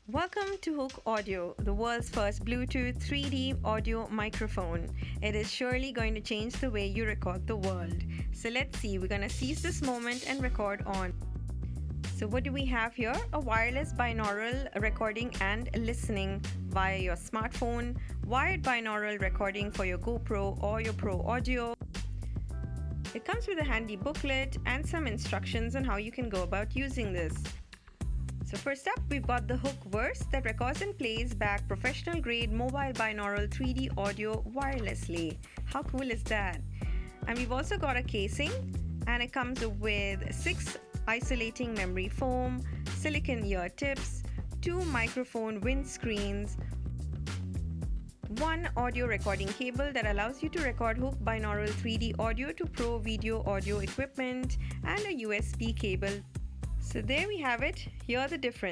Welcome to Hooke Audio, the world's first Bluetooth 3D audio microphone. It is surely going to change the way you record the world. So let's see, we're going to seize this moment and record on. So what do we have here? A wireless binaural recording and listening via your smartphone, wired binaural recording for your GoPro or your Pro Audio. It comes with a handy booklet and some instructions on how you can go about using this. So first up, we've got the Hooke Verse that records and plays back professional grade mobile binaural 3D audio wirelessly. How cool is that? And we've also got a casing, and it comes with 6 isolating memory foam, silicone ear tips, 2 microphone windscreens, 1 audio recording cable that allows you to record Hooke binaural 3D audio to Pro video audio equipment, and a USB cable. So there we have it. Here are the difference.